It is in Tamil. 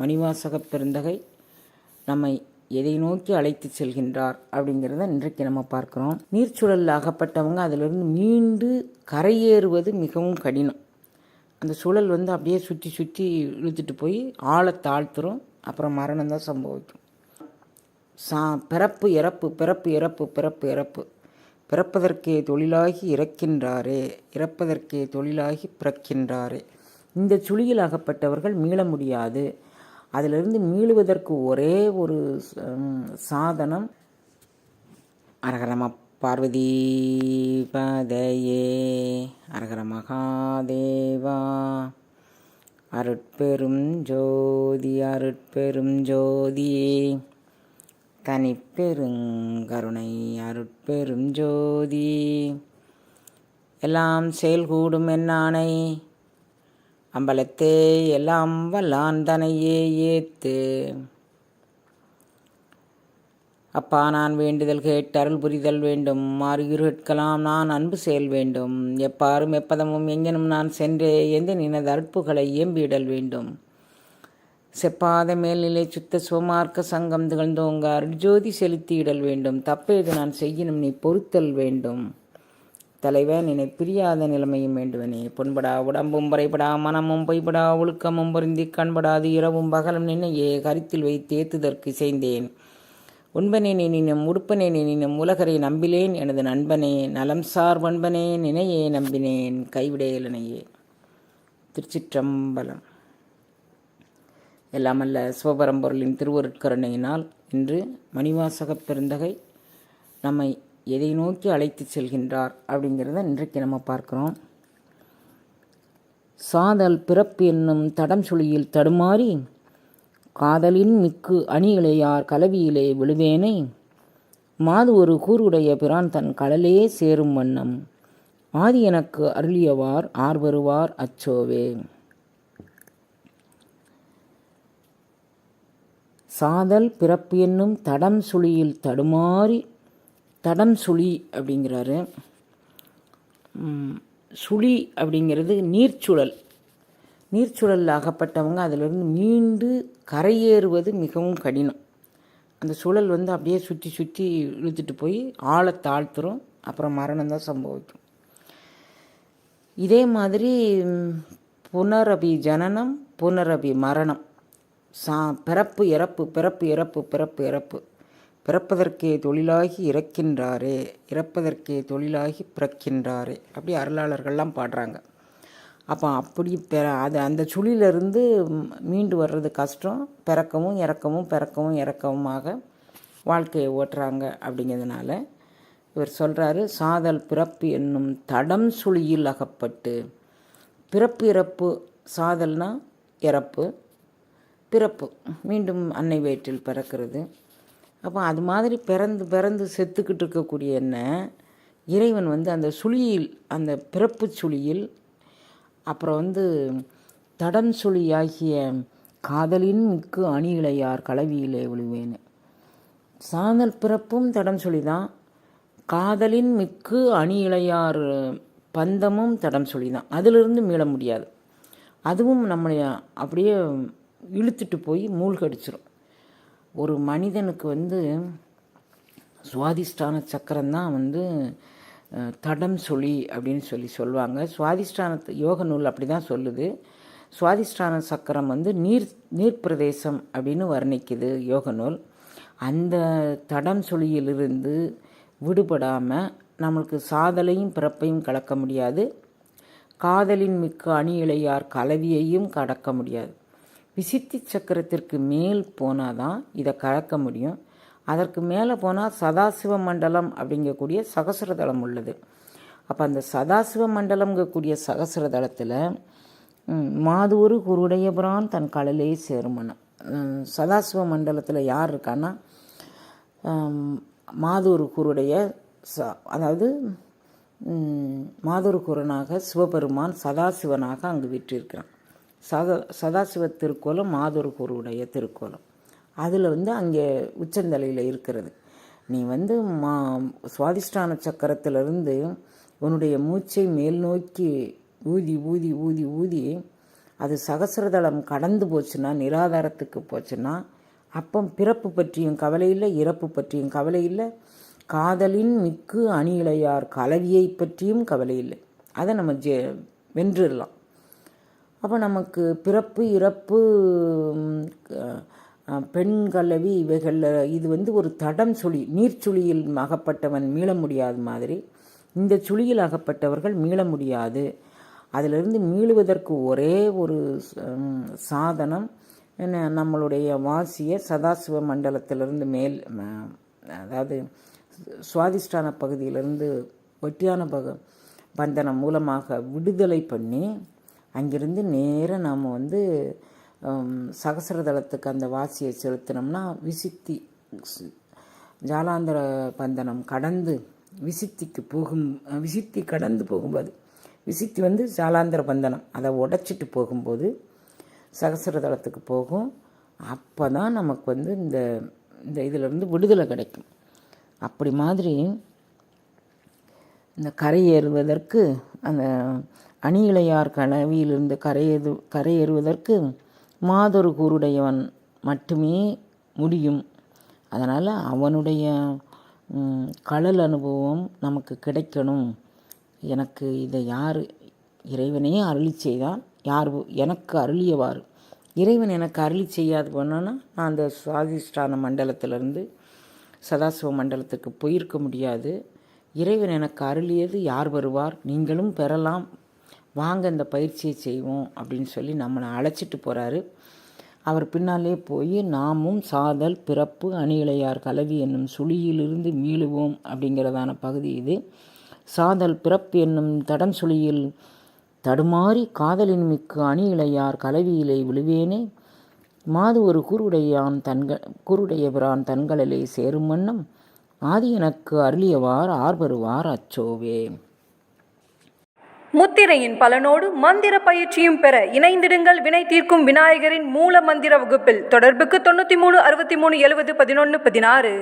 மணிவாசகப் பெருந்தகை நம்மை எதை நோக்கி அழைத்து செல்கின்றார் அப்படிங்கிறத இன்றைக்கு நம்ம பார்க்குறோம். நீர்ச்சூழலில் அகப்பட்டவங்க அதிலிருந்து மீண்டு கரையேறுவது மிகவும் கடினம். அந்த சுழல் அப்படியே சுற்றி சுற்றி இழுத்துட்டு போய் ஆழ தாழ்த்துரும். அப்புறம் மரணம் தான் சம்பவிக்கும். பிறப்பு இறப்பு பிறப்பு இறப்பு பிறப்பு இறப்பு பிறப்பதற்கே தொழிலாகி இறக்கின்றாரே, இறப்பதற்கே தொழிலாகி பிறக்கின்றாரே. இந்த சுழியில் அகப்பட்டவர்கள் மீள முடியாது. அதிலிருந்து மீளுவதற்கு ஒரே ஒரு சாதனம் அரகரம பார்வதி பதையே, அரகர மகாதேவா. அருட்பெரும் ஜோதி அருட்பெரும் ஜோதியே, தனிப்பெருங்கருணை அருட்பெரும் ஜோதி. எல்லாம் செயல்கூடும் என்னானை அம்பலத்தே எல்லாம் வல்லான் தனையே ஏத்து. அப்பா நான் வேண்டுதல் கேட்டு அருள் புரிதல் வேண்டும். மாறுகிருட்கலாம் நான் அன்பு செயல் வேண்டும். எப்பாரும் எப்பதமும் எங்கெனும் நான் சென்றே எந்த நினது அற்புகளை ஏம்பிடல் வேண்டும். செப்பாத மேல்நிலை சுத்த சுவமார்க்க சங்கம் திகழ்ந்தோங்க அருட்ஜோதி செலுத்தியிடல் வேண்டும். தப்பேது நான் செய்யணும் நீ பொறுத்தல் வேண்டும். தலைவன் என்னை பிரியாத நிலைமையும் வேண்டுவனே. பொன்படா உடம்பும் பறைபடா மனமும் பொய்படா ஒழுக்கமும் பொருந்தி கண்படாது இரவும் பகலும் நின்னையே கருத்தில் வைத்து ஏத்துதற்கு செய்தேன். உண்பனே நினும் உடுப்பனே நினும் உலகரை நம்பிலேன் எனது நண்பனே. நலம் சார் பண்பனே நினையே நம்பினேன் கைவிடையலனையே. திருச்சிற்றம்பலம். எல்லாமல்ல சிவபரம்பொருளின் திருவருட்கருணையினால் இன்று மணிவாசகப் பெருந்தகை நம்மை எதை நோக்கி அழைத்து செல்கின்றார் அப்படிங்கிறத இன்றைக்கு நம்ம பார்க்குறோம். சாதல் பிறப்பு என்னும் தடம் சுழியில் தடுமாறி காதலின் மிக்கு அணி இளையார் கலவியிலே விழுவேனை மாது ஒரு கூறுடைய பிரான் தன் கடலே சேரும் வண்ணம் ஆதி எனக்கு அருளியவார் ஆர்வருவார் அச்சோவே. சாதல் பிறப்பு என்னும் தடம் சுழியில் தடுமாறி, தடம் சுழி அப்படிங்கிறாரு. சுழி அப்படிங்கிறது நீர்ச்சுழல். நீர்ச்சுழலில் அகப்பட்டவங்க அதிலிருந்து மீண்டு கரையேறுவது மிகவும் கடினம். அந்த சுழல் அப்படியே சுற்றி சுற்றி இழுத்துட்டு போய் ஆழ தாழ்த்துரும். அப்புறம் மரணம் தான் சம்பவிக்கும். இதே மாதிரி புனரபி ஜனனம் புனரபி மரணம். பிறப்பு இறப்பு பிறப்பு இறப்பு பிறப்பு இறப்பு பிறப்பதற்கே தொழிலாகி இறக்கின்றாரே, இறப்பதற்கே தொழிலாகி பிறக்கின்றாரே. அப்படி அருளாளர்கள்லாம் பாடுறாங்க. அப்போ அப்படி அந்த சுழியிலிருந்து மீண்டு வர்றது கஷ்டம். பிறக்கவும் இறக்கவும் பிறக்கவும் இறக்கவுமாக வாழ்க்கையை ஓட்டுறாங்க. அப்படிங்கிறதுனால இவர் சொல்கிறாரு, சாதல் பிறப்பு என்னும் தடம் சுழியில் அகப்பட்டு. பிறப்பு இறப்பு, சாதல்னா இறப்பு, பிறப்பு மீண்டும் அன்னை வயிற்றில் பிறக்கிறது. அப்போ அது மாதிரி பிறந்து பிறந்து செத்துக்கிட்டு இருக்கக்கூடிய என்ன இறைவன் அந்த சுழியில், அந்த பிறப்பு சுழியில், அப்புறம் தடம் சுழியாகிய காதலின் மிக்கு அணி இளையார் கலவியிலே விழுவேன்னு. சாதல் பிறப்பும் தடம் சுழி தான். காதலின் மிக்கு அணி இளையார் பந்தமும் தடம் சுழி தான். அதிலிருந்து மீள முடியாது. அதுவும் நம்மளை அப்படியே இழுத்துட்டு போய் மூழ்கடிச்சிடும். ஒரு மனிதனுக்கு சுவாதிஷ்டான சக்கரம்தான் தடம் சுழி அப்படின்னு சொல்லுவாங்க. சுவாதிஷ்டான யோக நூல் அப்படி தான் சொல்லுது. சுவாதிஷ்டான சக்கரம் நீர் பிரதேசம் அப்படின்னு வர்ணிக்குது யோக நூல். அந்த தடம் சுழியிலிருந்து விடுபடாமல் நம்மளுக்கு சாதலையும் பிறப்பையும் கலக்க முடியாது. காதலின் மிக்க அணி இளையார் கலவியையும் கடக்க முடியாது. விசித்தி சக்கரத்திற்கு மேல் போனால் தான் இதை கலக்க முடியும். அதற்கு மேலே போனால் சதாசிவ மண்டலம் அப்படிங்கக்கூடிய சகசிரதளம் உள்ளது. அப்போ அந்த சதாசிவ மண்டலம்ங்கக்கூடிய சகசிரதளத்தில் மாதூரு குருடையபுரான் தன் கடலே சேருமனம். சதாசிவ மண்டலத்தில் யார் இருக்கான்னா மாதூரு குருடைய, அதாவது மாதூரு குருனாக சிவபெருமான் சதாசிவனாக அங்கு விற்றிருக்கிறான். சதாசிவ திருக்கோலம் மாதூரு குருடைய திருக்கோலம். அதில் அங்கே உச்சந்தலையில் இருக்கிறது. நீ சுவாதிஷ்டான சக்கரத்திலிருந்து உன்னுடைய மூச்சை மேல் நோக்கி ஊதி ஊதி ஊதி ஊதி அது சகசிரதளம் கடந்து போச்சுன்னா, நிராதாரத்துக்கு போச்சுன்னா, அப்போ பிறப்பு பற்றியும் கவலை இல்லை, இறப்பு பற்றியும் கவலை இல்லை, காதலின் மிக்கு அணியிழையார் கலவியை பற்றியும் கவலை இல்லை. அதை நம்ம வென்றுடலாம். அப்போ நமக்கு பிறப்பு இறப்பு பெண் கலவி இவைகளில் இது ஒரு தடம் சுழி, நீர்ச்சுழியில் அகப்பட்டவன் மீள முடியாத மாதிரி இந்த சுழியில் அகப்பட்டவர்கள் மீள முடியாது. அதிலிருந்து மீளுவதற்கு ஒரே ஒரு சாதனம் நம்மளுடைய வாசிய சதாசிவ மண்டலத்திலிருந்து அதாவது சுவாதிஷ்டான பகுதியிலிருந்து ஒட்டியான பந்தனம் மூலமாக விடுதலை பண்ணி அங்கிருந்து நேராக நாம் சகசிரதளத்துக்கு அந்த வாசியை செலுத்தினோம்னா விசித்தி ஜாலாந்தர பந்தனம் கடந்து விசித்தி கடந்து போகும்போது, விசித்தி ஜாலாந்தர பந்தனம் அதை உடைச்சிட்டு போகும்போது சகசிரதளத்துக்கு போகும். அப்போ தான் நமக்கு இந்த இதிலிருந்து விடுதலை கிடைக்கும். அப்படி மாதிரி இந்த கரையேறுவதற்கு அந்த அணியிழையார் கனவியிலிருந்து கரையேறுவதற்கு மாதொரு கூருடையவன் மட்டுமே முடியும். அதனால் அவனுடைய கடல் அனுபவம் நமக்கு கிடைக்கணும். எனக்கு இதை யார் இறைவனே அருளி செய்தான், யார் எனக்கு அருளியவாறு. இறைவன் எனக்கு அருளி செய்யாது போனோன்னா நான் அந்த சுவாதிஷ்டான மண்டலத்திலிருந்து சதாசிவ மண்டலத்துக்கு போயிருக்க முடியாது. இறைவன் எனக்கு அருளியது யார் வருவார், நீங்களும் பெறலாம், வாங்க இந்த பயிற்சியை செய்வோம் அப்படின்னு சொல்லி நம்மளை அழைச்சிட்டு போகிறாரு. அவர் பின்னாலே போய் நாமும் சாதல் பிறப்பு அணியிழையார் கலவி என்னும் சுழியிலிருந்து மீளுவோம் அப்படிங்கிறதான பகுதி இது. சாதல் பிறப்பு என்னும் தடம் சுழியில் தடுமாறி காதலின் மிக்கு அணியிழையார் கலவியிலே விழுவேனே, மாது ஒரு கூருடைய பிரான் தன்களிலே சேரும் வண்ணம் ஆதி எனக்கு அருளியவார் ஆர்வருவார் அச்சோவே. முத்திரையின் பலனோடு மந்திர பயிற்சியும் பெற இணைந்திடுங்கள் வினை தீர்க்கும் விநாயகரின் மூல மந்திர வகுப்பில். தொடர்புக்கு 93 63 70 11 16.